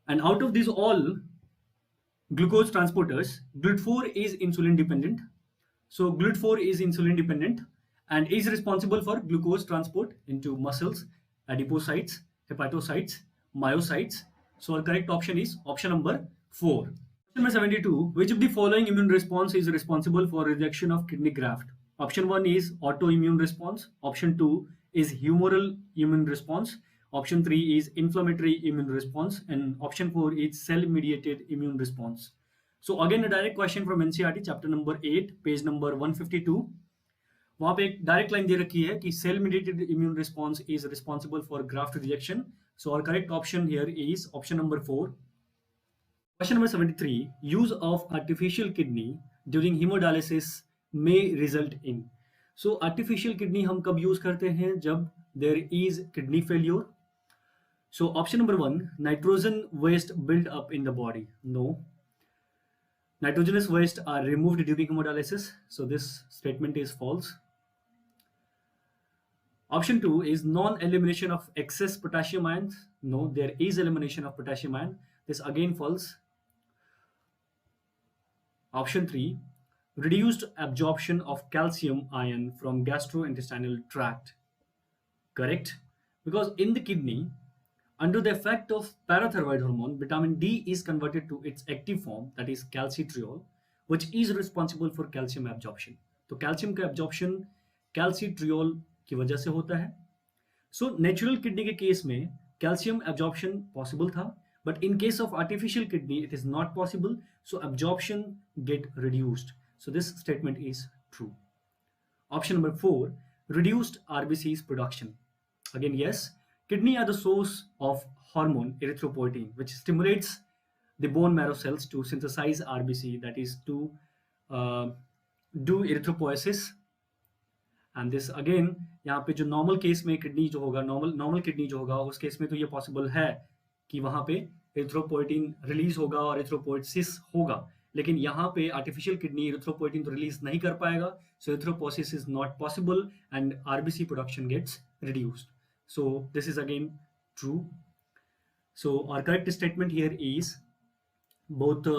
And out of these all glucose transporters, GLUT4 is insulin dependent. So GLUT4 is insulin dependent and is responsible for glucose transport into muscles, adipocytes, hepatocytes, myocytes. So our correct option is option number 4. Question number 72, which of the following immune response is responsible for rejection of kidney graft? Option 1 is autoimmune response. Option 2 is humoral immune response. Option 3 is inflammatory immune response. And option 4 is cell-mediated immune response. So again, a direct question from NCERT, chapter number 8, page number 152. वहाँ पे एक direct line दे रखी है कि cell mediated immune response is responsible for graft rejection. So our correct option here is option number 4. Question number 73, use of artificial kidney during hemodialysis may result in. So artificial kidney हम कब use करते हैं? जब there is kidney failure. So option number 1, nitrogen waste built up in the body. No. Nitrogenous waste are removed during hemodialysis. So this statement is false. Option 2 is non-elimination of excess potassium ions. No, there is elimination of potassium ion. This again false. Option 3, reduced absorption of calcium ion from gastrointestinal tract. Correct. Because in the kidney, under the effect of parathyroid hormone, vitamin D is converted to its active form, that is calcitriol, which is responsible for calcium absorption. तो calcium का absorption calcitriol की वजह से होता है. So natural kidney के case में calcium absorption possible था, but in case of artificial kidney it is not possible, so absorption get reduced. So this statement is true. Option number 4, reduced RBC's production. Again, yes, Kidney are the source of hormone erythropoietin, which stimulates the bone marrow cells to synthesize RBC, that is to uh, do erythropoiesis. And this again यहाँ पे जो normal case में kidney जो होगा, normal kidney जो होगा उस case में तो ये पॉसिबल है कि वहाँ पे एरिथ्रोपोइटिन रिलीज होगा और एरिथ्रोपोइसिस होगा, लेकिन यहाँ पे आर्टिफिशियल किडनी एरिथ्रोपोइटिन तो रिलीज नहीं कर पाएगा, so erythropoiesis is not possible and RBC production gets reduced. So this is again true. So our correct statement here is both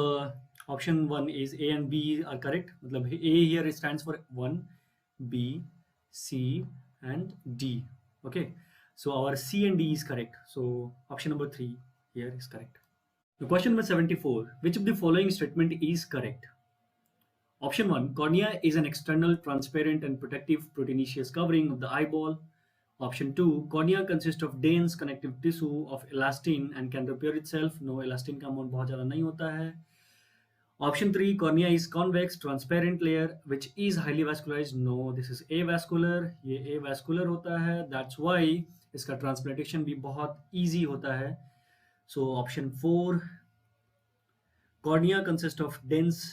option 1 is A and B are correct. मतलब A here stands for 1, B, C and D. Okay, so our C and D is correct, so option number 3 here is correct. The question number 74, which of the following statement is correct? Option 1, cornea is an external transparent and protective proteinaceous covering of the eyeball. Option 2, cornea consists of dense connective tissue of elastin and can repair itself. No, elastin का amount बहुत ज़्यादा नहीं होता है. Option 3, cornea is convex transparent layer which is highly vascularized. No, this is avascular. ये avascular होता है, that's why इसका transplantation भी बहुत easy होता है. So option 4, cornea consists of dense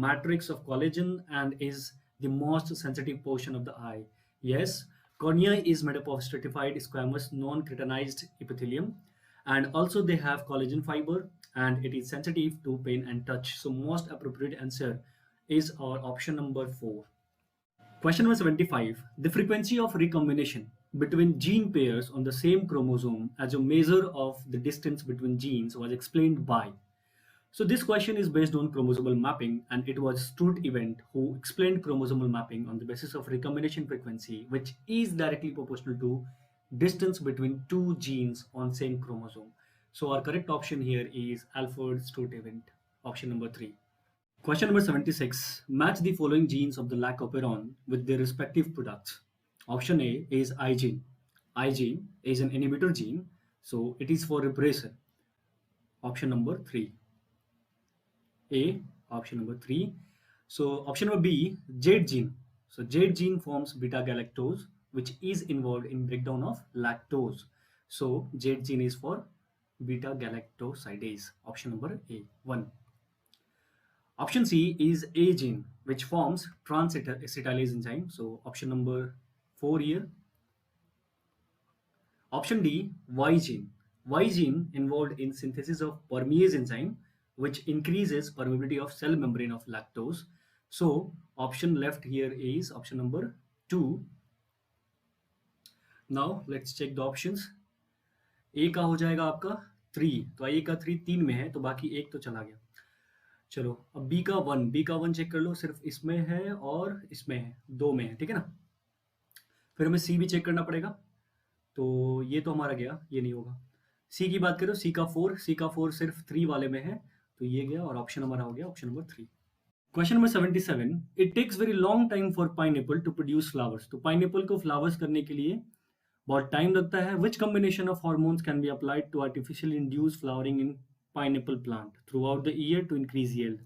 matrix of collagen and is the most sensitive portion of the eye. Yes, cornea is made up of stratified squamous non-keratinized epithelium, and also they have collagen fiber and it is sensitive to pain and touch. So most appropriate answer is our option number 4. Question number 75. The frequency of recombination between gene pairs on the same chromosome as a measure of the distance between genes was explained by. So this question is based on chromosomal mapping, and it was Sturtevant who explained chromosomal mapping on the basis of recombination frequency, which is directly proportional to distance between two genes on same chromosome. So our correct option here is Alfred Sturtevant, option number 3. Question number 76. Match the following genes of the lac operon with their respective products. Option A is I gene. I gene is an inhibitor gene, so it is for repressor. Option number 3. A, option number 3. So option number B, JADE gene. So JADE gene forms beta galactose, which is involved in breakdown of lactose. So JADE gene is for beta galactosidase, option number A, 1. Option C is A gene, which forms trans-acetylase enzyme, so option number 4 here. Option D, Y gene. Y gene involved in synthesis of permease enzyme, which increases permeability of cell membrane of lactose. So option left here is option number 2. Now let's check the options. A का हो जाएगा आपका 3, तो A का 3 3 में है, तो बाकी एक तो चला गया. चलो अब B का 1 चेक कर लो, सिर्फ इसमें है और इसमें है, 2 में है, ठीक है ना. फिर हमें C भी चेक करना पड़ेगा, तो ये तो हमारा गया, ये नहीं होगा. C की बात करो, C का 4 सिर्फ 3 वाले में है, तो ये गया और ऑप्शन हमारा हो गया option number 3. Question number 77. It takes very long time for pineapple to produce flowers. तो पाइनएप्पल को फ्लावर्स करने के लिए बहुत टाइम लगता है. Which combination of hormones can be applied to artificially induce flowering in pineapple plant throughout the year to increase yield.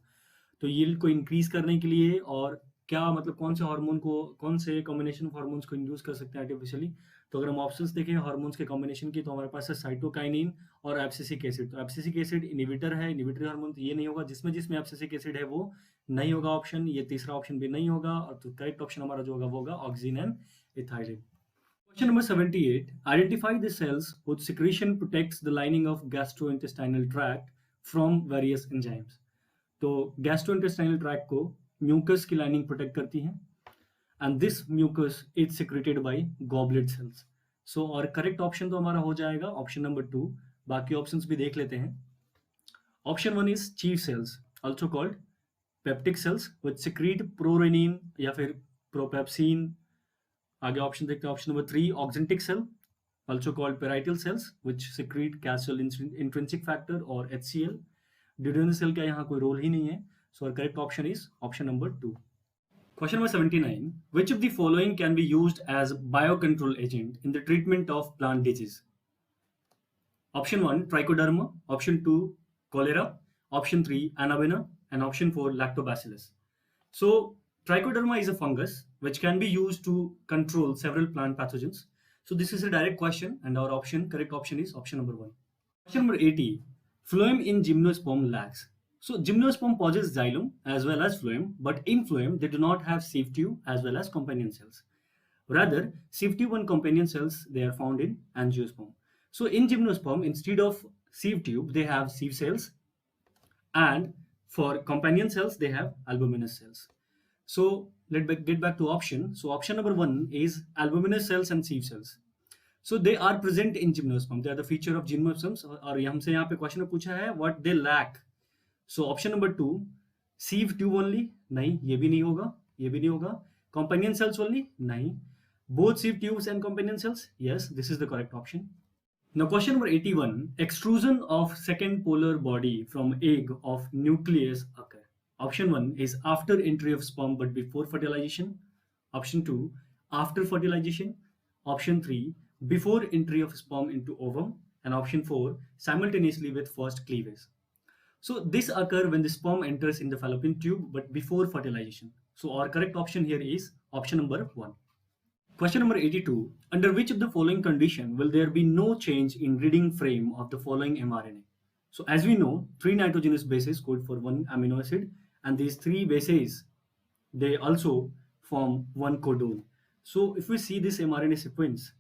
तो yield को इंक्रीज करने के लिए और क्या मतलब कौन से कॉम्बिनेशन ऑफ हार्मोन्स को इंड्यूस कर सकते हैं आर्टिफिशियली. तो अगर हम ऑप्शंस देखें हार्मोन्स के कॉम्बिनेशन की, तो हमारे पास है साइटोकाइनिन और एब्सिसिक एसिड. तो एब्सिसिक एसिड इनहिबिटर है, इनहिबिटरी हार्मोन, तो ये नहीं होगा. जिसमें एब्सिसिक एसिड है वो नहीं होगा ऑप्शन. ये तीसरा ऑप्शन भी नहीं होगा, और तो करेक्ट ऑप्शन हमारा जो होगा वो होगा oxygen and ethylene. Question number 78. Identify the cells whose secretion protects the lining of gastrointestinal tract from various enzymes. तो gastrointestinal tract को mucus की lining protect करती है, and this mucus is secreted by goblet cells. So और correct option तो हमारा हो जाएगा option number 2. बाकी options भी देख लेते हैं. Option 1 is chief cells, also called peptic cells, which secrete prorenin या फिर propepsin. आगे ऑप्शन देखते हैं. Option number 3, oxyntic cell, also called parietal cells, which secrete calcium intrinsic factor or HCl. Duodenal cell का यहाँ कोई रोल ही नहीं है. सो our correct option is option number 2. Question number 79. Which of the following can be used as biocontrol agent in the treatment of plant disease? Option 1, trichoderma. Option 2, cholera. Option 3, anabaena. And option 4, lactobacillus. So trichoderma is a fungus which can be used to control several plant pathogens. So this is a direct question, and our correct option is option number 1. Question number 80. Phloem in gymnosperm lacks. So gymnosperm possess xylem as well as phloem, but in phloem they do not have sieve tube as well as companion cells. Rather, sieve tube and companion cells they are found in angiosperm. So in gymnosperm, instead of sieve tube, they have sieve cells, and for companion cells they have albuminous cells. So let's get back to option. So option number 1 is albuminous cells and sieve cells. So they are present in gymnosperm. They are the feature of gymnosperms. और हमसे यहाँ पे question पूछा है what they lack. So option number 2, sieve tube only, नहीं, ये भी नहीं होगा, ये भी नहीं होगा. Companion cells only, नहीं. Both sieve tubes and companion cells, yes, this is the correct option. Now question number 81, extrusion of second polar body from egg of nucleus occur. Option 1 is after entry of sperm but before fertilization. Option 2, after fertilization. Option 3, before entry of sperm into ovum. And option 4, simultaneously with first cleavage. So this occur when the sperm enters in the fallopian tube but before fertilization. So our correct option here is option number 1. Question number 82. Under which of the following condition will there be no change in reading frame of the following mRNA? So as we know, 3 nitrogenous bases code for 1 amino acid, and these 3 bases, they also form 1 codon. So if we see this mRNA sequence,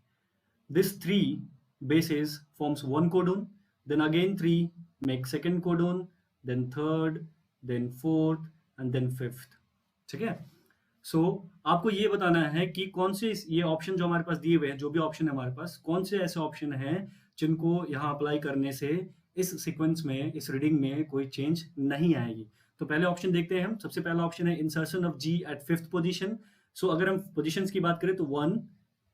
this 3 bases forms 1 codon, then again 3 make second codon, then third, then fourth, and then fifth. ठीक है? सो आपको ये बताना है कि कौन से ये ऑप्शन जो हमारे पास दिए हुए हैं, जो भी ऑप्शन है हमारे पास, कौन से ऐसे ऑप्शन हैं जिनको यहाँ अप्लाई करने से इस सीक्वेंस में, इस रीडिंग में कोई चेंज नहीं आएगी. तो पहले ऑप्शन देखते हैं हम. सबसे पहला ऑप्शन है insertion of G at 5th position. So अगर हम पोजीशंस की बात करें तो 1,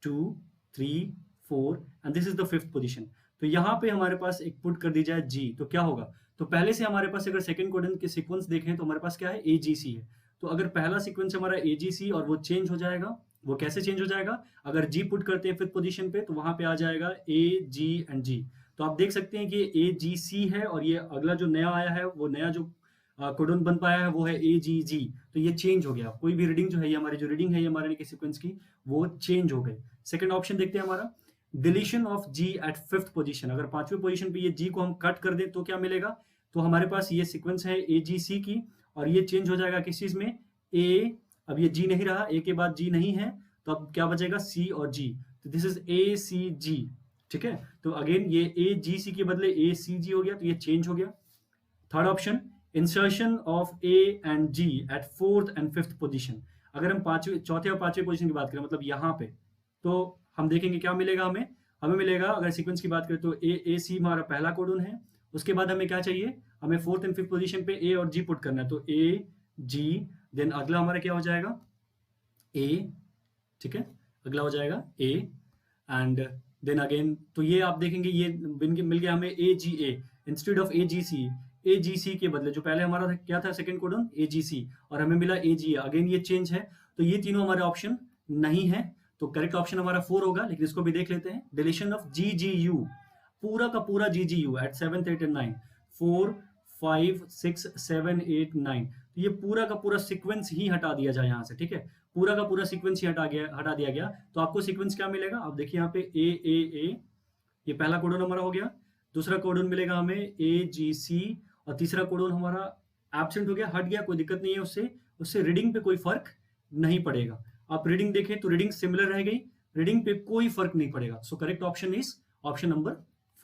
2, 3, 4 and this is the 5th position. तो यहाँ पे हमारे पास एक पुट कर दी जाए जी, तो क्या होगा? तो पहले से हमारे पास अगर सेकंड कोडन के सीक्वेंस देखें तो हमारे पास क्या है? AGC है. तो अगर पहला सीक्वेंस हमारा AGC और वो चेंज हो जाएगा, वो कैसे चेंज हो जाएगा? अगर G पुट करते हैं 5th पोजीशन पे तो वहां पे आ जाएगा A, G एंड G. तो आप देख सकते हैं कि AGC है और ये अगला जो नया आया है, वो नया जो कोडन बन पाया है वो है AGG. तो ये चेंज हो गया. कोई भी रीडिंग जो है, ये हमारी जो रीडिंग है ये हमारे के सीक्वेंस की, वो चेंज हो गई. सेकंड ऑप्शन देखते हैं हमारा deletion of G at 5th position. अगर 5वीं पोजीशन पे ये G को हम कट कर दें तो क्या मिलेगा? तो हमारे पास ये सीक्वेंस है AGC की और ये चेंज हो जाएगा किस चीज में? A. अब ये G नहीं रहा, A के बाद G नहीं है, तो अब क्या बचेगा? C और G. तो दिस इज ACG. ठीक है, तो अगेन ये AGC के बदले ACG हो गया, तो ये चेंज हो गया. Third option insertion of A and G at 4th and 5th position. अगर हम चौथे और पांचवें पोजीशन की बात करें, मतलब यहाँ पे, तो हम देखेंगे क्या मिलेगा हमें मिलेगा, अगर सीक्वेंस की बात करें तो AAC हमारा पहला कोडन है. उसके बाद हमें क्या चाहिए? हमें 4th एंड 5th पोजीशन पे A और G पुट करना है. तो A, G, देन अगला हमारा क्या हो जाएगा? A. ठीक है, अगला हो जाएगा A एंड देन अगेन, तो ये आप देखेंगे ये मिल गया हमें AGA इंस्टेड ऑफ AGC के बदले जो पहले हमारा क्या था सेकंड कोडन? AGC, और हमें मिला AGA. अगेन ये चेंज है, तो ये तीनों हमारे ऑप्शन नहीं है. तो करेक्ट ऑप्शन हमारा 4 होगा, लेकिन इसको भी देख लेते हैं. डिलीशन ऑफ GGU, पूरा का पूरा GGU eight 7th, 8th and 9, 4, 5, 6, 7, 8, 9. तो ये पूरा का पूरा सीक्वेंस ही हटा दिया जाए यहाँ से. ठीक है, पूरा का पूरा सीक्वेंस ही हटा दिया गया. तो आपको सीक्वेंस क्या मिलेगा? आप देखिए यहाँ पे AAA, ये पहला कोडन हमारा हो गया. दूसरा कोडन मिलेगा हमें AGC और तीसरा कोडन हमारा एब्सेंट हो गया, हट गया. कोई दिक्कत नहीं है, उससे रीडिंग पे कोई फर्क नहीं पड़ेगा. आप रीडिंग देखें तो रीडिंग सिमिलर रह गई, रीडिंग पे कोई फर्क नहीं पड़ेगा. सो correct option is option number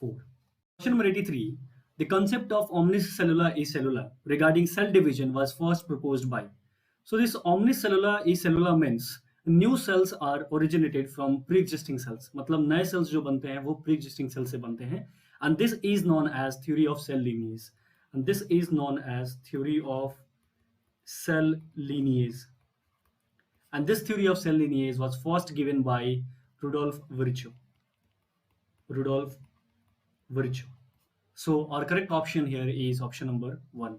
4. Question number 83. The concept of omnicellular acellular regarding cell division was first proposed by. So this omnicellular acellular means new cells are originated from pre-existing cells. मतलब नए cells जो बनते हैं वो pre-existing cells से बनते हैं. And this is known as theory of cell lineage. And this is known as theory of cell lineage. And this theory of cell lineage was first given by Rudolf Virchow. So our correct option here is option number 1.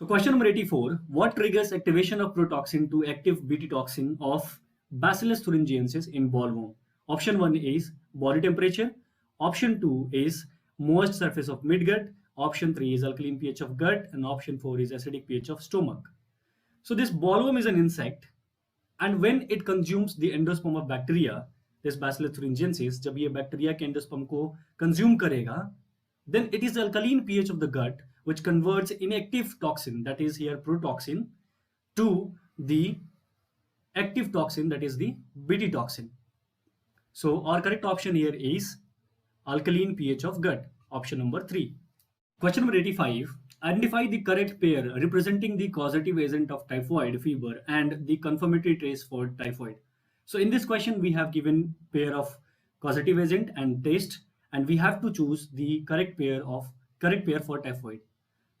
So question number 84. What triggers activation of protoxin to active Bt toxin of Bacillus thuringiensis in ballworm? Option 1 is body temperature. Option 2 is moist surface of midgut. Option 3 is alkaline pH of gut. And option 4 is acidic pH of stomach. So this ballworm is an insect, and when it consumes the endosperm of bacteria, this bacillus thuringiensis, जब ये bacteria के endosperm को consume करेगा, then it is the alkaline pH of the gut which converts inactive toxin, that is here protoxin, to the active toxin, that is the Bt toxin. So our correct option here is alkaline pH of gut, option number 3. Question number 85. Identify the correct pair representing the causative agent of typhoid fever and the confirmatory trace for typhoid. So in this question, we have given pair of causative agent and test, and we have to choose the correct pair for typhoid.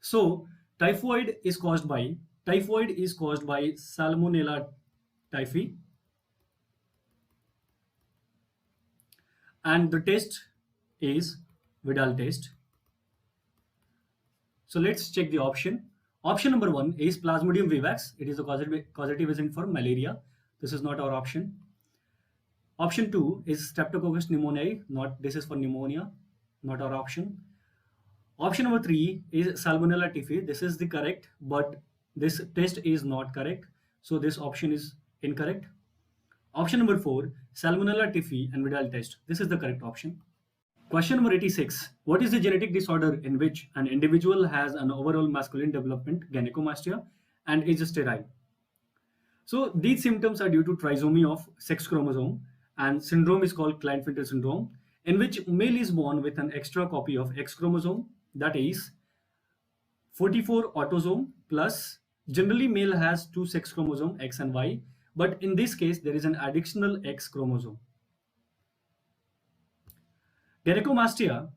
So typhoid is caused by Salmonella typhi, and the test is Vidal test. So let's check the option. Option number 1 is Plasmodium vivax. It is a causative agent for malaria. This is not our option. Option 2 is Streptococcus pneumoniae. This is for pneumonia. Not our option. Option number 3 is Salmonella typhi. This is the correct, but this test is not correct. So this option is incorrect. Option number 4, Salmonella typhi and Vidal test. This is the correct option. Question number 86. What is the genetic disorder in which an individual has an overall masculine development, gynecomastia, and is sterile? So these symptoms are due to trisomy of sex chromosome, and syndrome is called Klinefelter syndrome, in which male is born with an extra copy of X chromosome, that is 44 autosome plus. Generally male has 2 sex chromosome, X and Y, but in this case there is an additional X chromosome. Gynecomastia,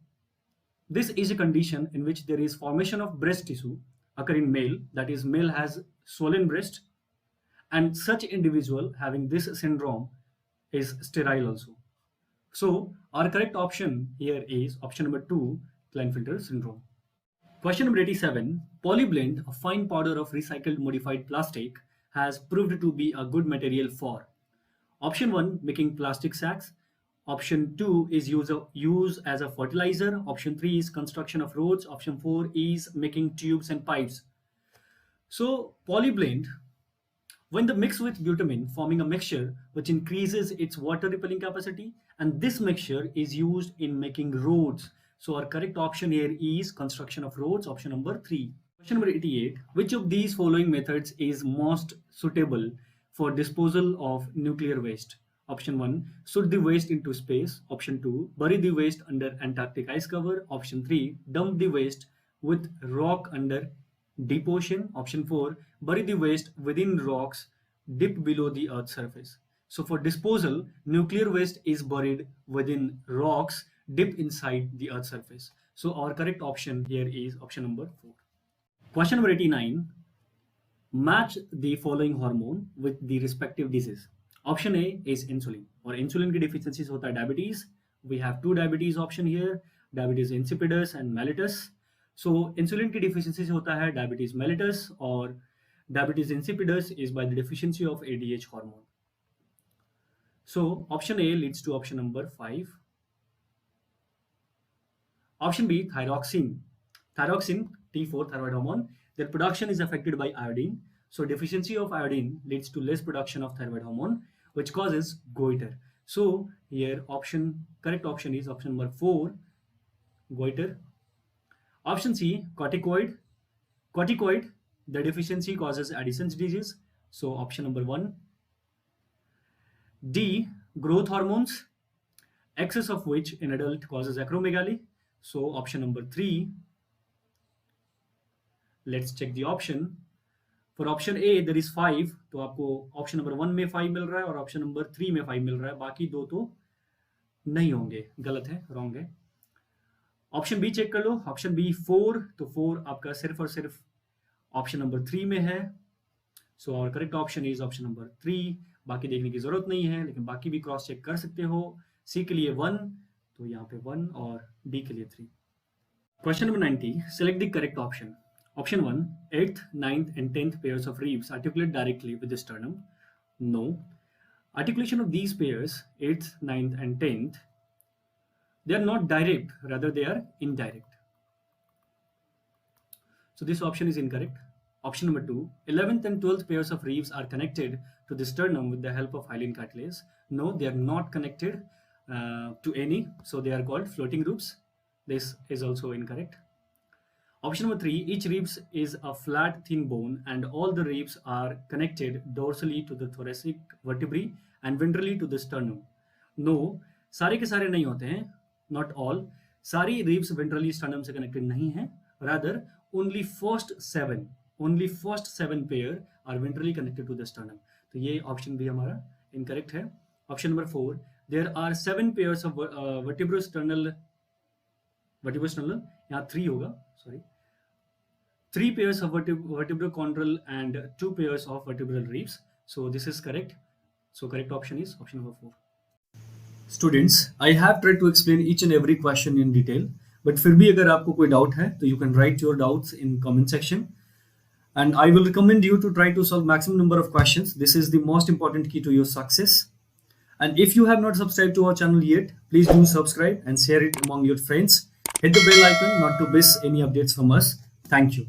this is a condition in which there is formation of breast tissue occur in male, that is male has swollen breast, and such individual having this syndrome is sterile also. So our correct option here is option number 2, Klinefelter syndrome. Question number 87. Polyblend, a fine powder of recycled modified plastic, has proved to be a good material for option 1, making plastic sacks. Option 2 is use as a fertilizer. Option 3 is construction of roads. Option 4 is making tubes and pipes. So polyblend, when the mixed with butamin, forming a mixture which increases its water repelling capacity, and this mixture is used in making roads. So our correct option here is construction of roads, option number 3. Question number 88. Which of these following methods is most suitable for disposal of nuclear waste? Option 1, shoot the waste into space. Option 2, bury the waste under Antarctic ice cover. Option 3, dump the waste with rock under deep ocean. Option 4, bury the waste within rocks deep below the earth's surface. So for disposal, nuclear waste is buried within rocks deep inside the earth's surface. So our correct option here is option number 4. Question number 89. Match the following hormone with the respective disease. Option A is insulin, और insulin की deficiencies होता है diabetes. We have 2 diabetes option here, diabetes insipidus and mellitus. So insulin की deficiencies होता है diabetes mellitus, और diabetes insipidus is by the deficiency of ADH hormone. So option A leads to option number 5. Option B, thyroxine. Thyroxine, T4 thyroid hormone, their production is affected by iodine. So deficiency of iodine leads to less production of thyroid hormone, which causes goiter. So here correct option is option number 4, goiter. Option C, corticoid. Corticoid, the deficiency causes Addison's disease. So option number 1. D, growth hormones, excess of which in adult causes acromegaly. So option number 3. Let's check the option. For option A there is 5, तो आपको option number 1 में 5 मिल रहा है और option number 3 में 5 मिल रहा है, बाकी 2 तो नहीं होंगे, गलत है, wrong है. Option B चेक कर लो. Option B 4, तो 4 आपका सिर्फ और सिर्फ option number 3 में है. So our correct option is option number 3. बाकी देखने की जरूरत नहीं है, लेकिन बाकी भी क्रॉस चेक कर सकते हो. C के लिए 1, तो यहाँ पे 1, और D के लिए 3. Question number 90. Select the correct option. Option 1, 8th, 9th and 10th pairs of ribs articulate directly with the sternum. No. Articulation of these pairs, 8th, 9th and 10th, they are not direct, rather they are indirect. So this option is incorrect. Option number 2, 11th and 12th pairs of ribs are connected to the sternum with the help of hyaline cartilage? No, they are not connected to any, so they are called floating ribs. This is also incorrect. Option number 3, each ribs is a flat thin bone and all the ribs are connected dorsally to the thoracic vertebrae and ventrally to the sternum. No, सारे के सारे नहीं होते हैं, not all. सारी ribs ventrally sternum से connected नहीं हैं, rather only first 7 pair are ventrally connected to the sternum. तो ये ऑप्शन भी हमारा incorrect है. Option number 4, there are 7 pairs of vertebrosternal, यहाँ 3 होगा, sorry. 3 pairs of vertebrochondral and 2 pairs of vertebral ribs. So this is correct. So correct option is option number 4. Students, I have tried to explain each and every question in detail, but फिर भी अगर आपको कोई doubt है, तो you can write your doubts in comment section. And I will recommend you to try to solve maximum number of questions. This is the most important key to your success. And if you have not subscribed to our channel yet, please do subscribe and share it among your friends. Hit the bell icon not to miss any updates from us. Thank you.